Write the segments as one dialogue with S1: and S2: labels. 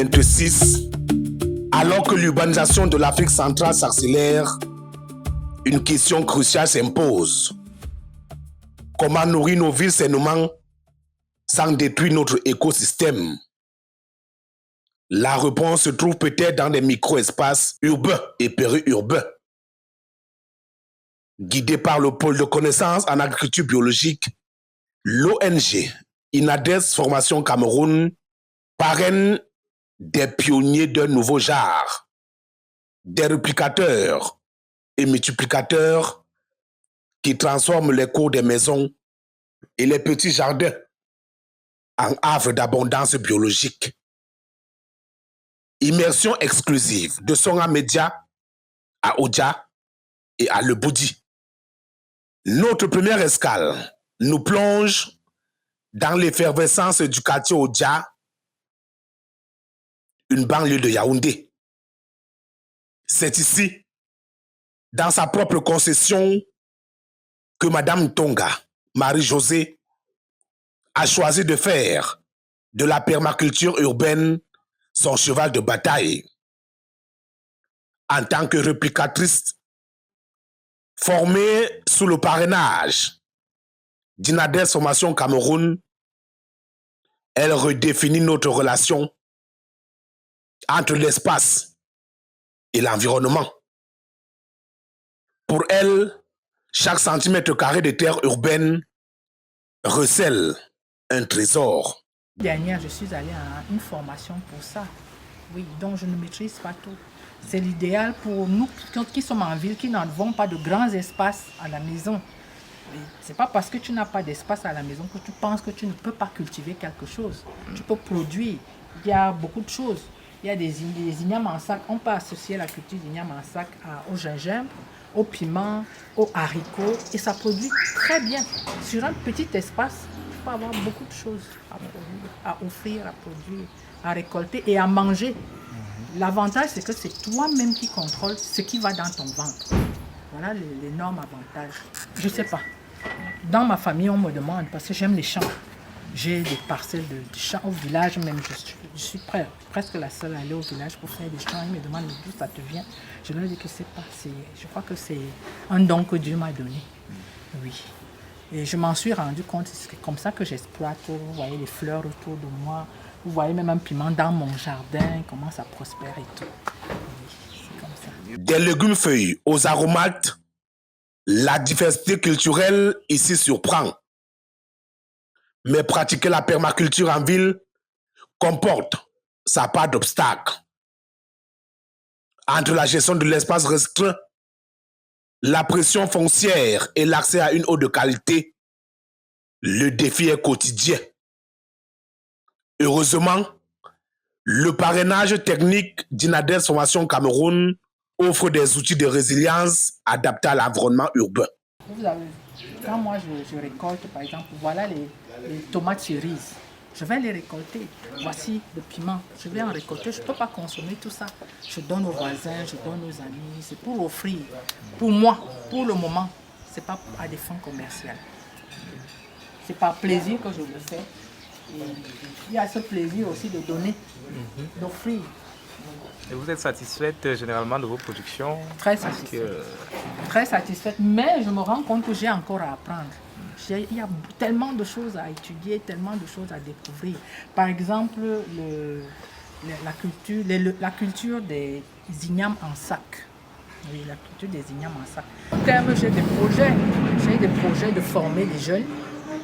S1: 2026, alors que l'urbanisation de l'Afrique centrale s'accélère, une question cruciale s'impose. Comment nourrir nos villes sainement sans détruire notre écosystème? La réponse se trouve peut-être dans des micro-espaces urbains et périurbains. Guidé par le pôle de connaissances en agriculture biologique, l'ONG INADES Formation Cameroun parraine des pionniers d'un nouveau genre, des réplicateurs et multiplicateurs qui transforment les cours des maisons et les petits jardins en havre d'abondance biologique. Immersion exclusive de Songa Média à Odia et à Le Boudi. Notre première escale nous plonge dans l'effervescence du quartier Odia, une banlieue de Yaoundé. C'est ici, dans sa propre concession, que Madame Tonga, Marie-Josée, a choisi de faire de la permaculture urbaine son cheval de bataille. En tant que réplicatrice, formée sous le parrainage d'INADES Formation Cameroun, elle redéfinit notre relation entre l'espace et l'environnement. Pour elle, chaque centimètre carré de terre urbaine recèle un trésor.
S2: Dernière, je suis allée à une formation pour ça. Oui, donc je ne maîtrise pas tout. C'est l'idéal pour nous qui sommes en ville, qui n'avons pas de grands espaces à la maison. Ce n'est pas parce que tu n'as pas d'espace à la maison que tu penses que tu ne peux pas cultiver quelque chose. Tu peux produire. Il y a beaucoup de choses. Il y a des ignames en sac. On peut associer la culture d'ignames en sac au gingembre, au piment, aux haricots. Et ça produit très bien. Sur un petit espace, tu peux avoir beaucoup de choses à offrir, à produire, à récolter et à manger. L'avantage, c'est que c'est toi-même qui contrôles ce qui va dans ton ventre. Voilà l'énorme avantage. Je ne sais pas. Dans ma famille, on me demande, parce que j'aime les champs. J'ai des parcelles de champs au village, même je suis presque la seule à aller au village pour faire des champs. Ils me demandent d'où ça te vient. Je leur dis que c'est pas. Je crois que c'est un don que Dieu m'a donné. Oui. Et je m'en suis rendu compte, c'est comme ça que j'exploite. Vous voyez les fleurs autour de moi. Vous voyez même un piment dans mon jardin, comment ça prospère et tout. Oui, c'est comme ça.
S1: Des légumes feuilles aux aromates, la diversité culturelle ici surprend. Mais pratiquer la permaculture en ville comporte sa part d'obstacles. Entre la gestion de l'espace restreint, la pression foncière et l'accès à une eau de qualité, le défi est quotidien. Heureusement, le parrainage technique d'INADES Formation Cameroun offre des outils de résilience adaptés à l'environnement urbain.
S2: Vous avez vu, quand moi je récolte, par exemple, voilà les tomates cerises. Je vais les récolter. Voici le piment. Je vais en récolter. Je ne peux pas consommer tout ça. Je donne aux voisins, je donne aux amis. C'est pour offrir. Pour moi, pour le moment, ce n'est pas à des fins commerciales. C'est par plaisir que je le fais. Et il y a ce plaisir aussi de donner, d'offrir.
S3: Et vous êtes satisfaite généralement de vos productions?
S2: Très satisfaite. Très satisfaite, mais je me rends compte que j'ai encore à apprendre. Il y a tellement de choses à étudier, tellement de choses à découvrir. Par exemple, la culture des ignames en sac. Oui, la culture des ignames en sac. Comme j'ai des projets de former des jeunes.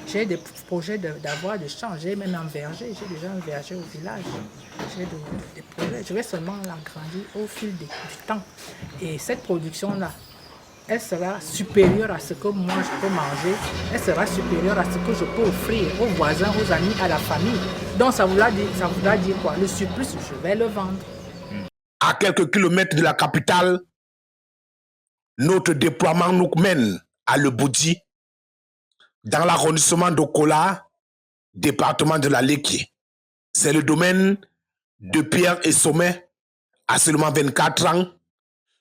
S2: J'ai des projets d'avoir des champs, j'ai même un verger, j'ai déjà un verger au village. J'ai des projets, je vais seulement l'agrandir au fil du temps. Et cette production-là, elle sera supérieure à ce que moi je peux manger, elle sera supérieure à ce que je peux offrir aux voisins, aux amis, à la famille. Donc ça voudra dire quoi? Le surplus, je vais le vendre.
S1: À quelques kilomètres de la capitale, notre déploiement nous mène à Le Boudi, dans l'arrondissement d'Okola, département de la Léki. C'est le domaine de Pierre et Sommet, à seulement 24 ans.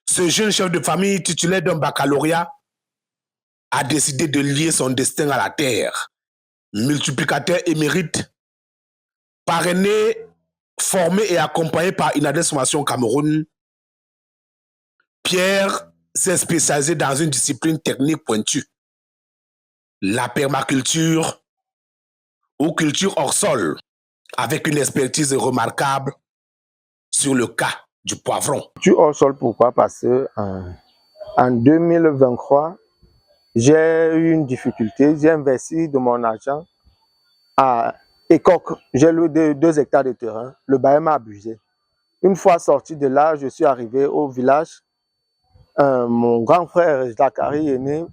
S1: Ce jeune chef de famille titulaire d'un baccalauréat a décidé de lier son destin à la terre. Multiplicateur émérite, parrainé Formé et accompagné par Inades Formation Cameroun, Pierre s'est spécialisé dans une discipline technique pointue, la permaculture ou culture hors sol, avec une expertise remarquable sur le cas du poivron.
S4: Culture hors sol, pourquoi? Parce que en 2023, j'ai eu une difficulté. J'ai investi de mon argent à Écoque. J'ai loué 2 hectares de terrain. Le bail m'a abusé. Une fois sorti de là, je suis arrivé au village. Mon grand frère Zachary aîné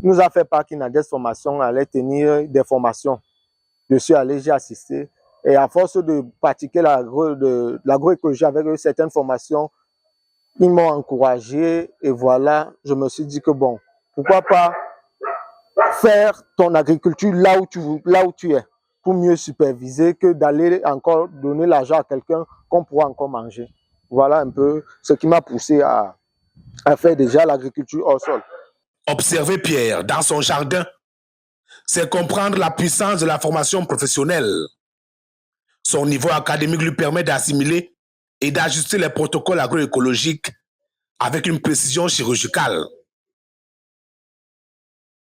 S4: nous a fait part qu'Inades Formation allait tenir des formations. Je suis allé, j'ai assisté. Et à force de pratiquer l'agroécologie avec eux, certaines formations, ils m'ont encouragé. Et voilà, je me suis dit que bon, pourquoi pas faire ton agriculture là où tu es, pour mieux superviser que d'aller encore donner l'argent à quelqu'un qu'on pourra encore manger. Voilà un peu ce qui m'a poussé à faire déjà l'agriculture hors sol.
S1: Observer Pierre dans son jardin, c'est comprendre la puissance de la formation professionnelle. Son niveau académique lui permet d'assimiler et d'ajuster les protocoles agroécologiques avec une précision chirurgicale.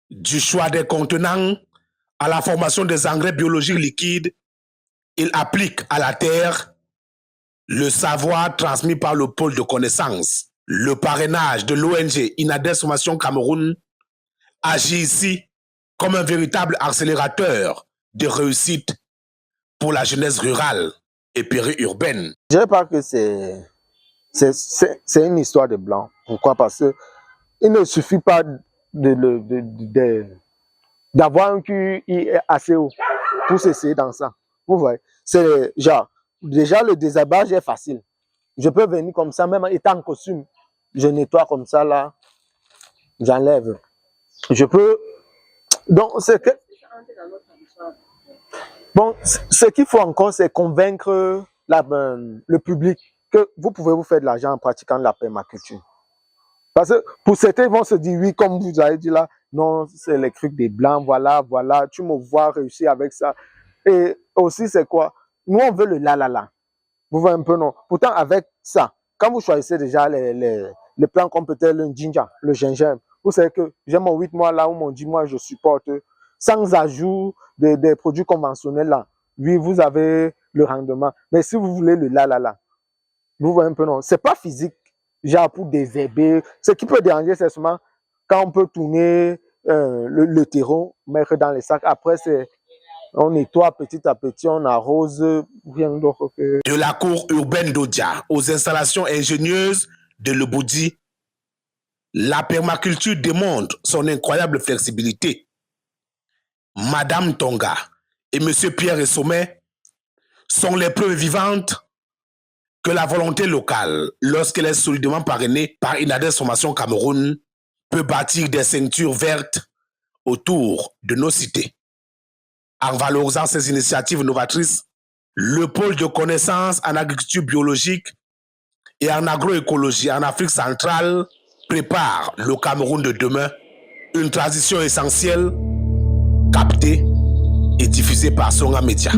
S1: Du choix des contenants à la formation des engrais biologiques liquides, il applique à la terre le savoir transmis par le pôle de connaissances. Le parrainage de l'ONG Inades Formation Cameroun agit ici comme un véritable accélérateur de réussite pour la jeunesse rurale et périurbaine.
S4: Je ne dirais pas que c'est une histoire de blanc. Pourquoi? Parce qu'il ne suffit pas d'avoir un QI assez haut pour s'essayer dans ça. Vous voyez, c'est genre, déjà le désherbage est facile. Je peux venir comme ça, même étant en costume. Je nettoie comme ça là, j'enlève. Je peux. Donc, c'est que. Bon, ce qu'il faut encore, c'est convaincre le public que vous pouvez vous faire de l'argent en pratiquant la permaculture. Parce que pour certains, ils vont se dire, oui, comme vous avez dit là, non, c'est les trucs des blancs, voilà, tu me vois réussir avec ça. Et aussi, c'est quoi? Nous, on veut le la. Vous voyez un peu, non? Pourtant, avec ça, quand vous choisissez déjà les plants comme peut-être le ginger, le gingembre, vous savez que j'ai mon 8 mois là où mon 10 mois, je supporte, sans ajout des produits conventionnels là. Oui, vous avez le rendement. Mais si vous voulez le la, vous voyez un peu, non? C'est pas physique, genre pour désherber. Ce qui peut déranger, c'est seulement quand on peut tourner le terreau, mettre dans les sacs. Après, on nettoie petit à petit, on arrose, rien d'autre que...
S1: De la cour urbaine d'Odia aux installations ingénieuses de Leboudi, la permaculture démontre son incroyable flexibilité. Madame Tonga et Monsieur Pierre Sommet sont les preuves vivantes que la volonté locale, lorsqu'elle est solidement parrainée par Inades Formation Cameroun, peut bâtir des ceintures vertes autour de nos cités. En valorisant ces initiatives novatrices, le pôle de connaissances en agriculture biologique et en agroécologie en Afrique centrale prépare le Cameroun de demain, une transition essentielle, captée et diffusée par Songa Media.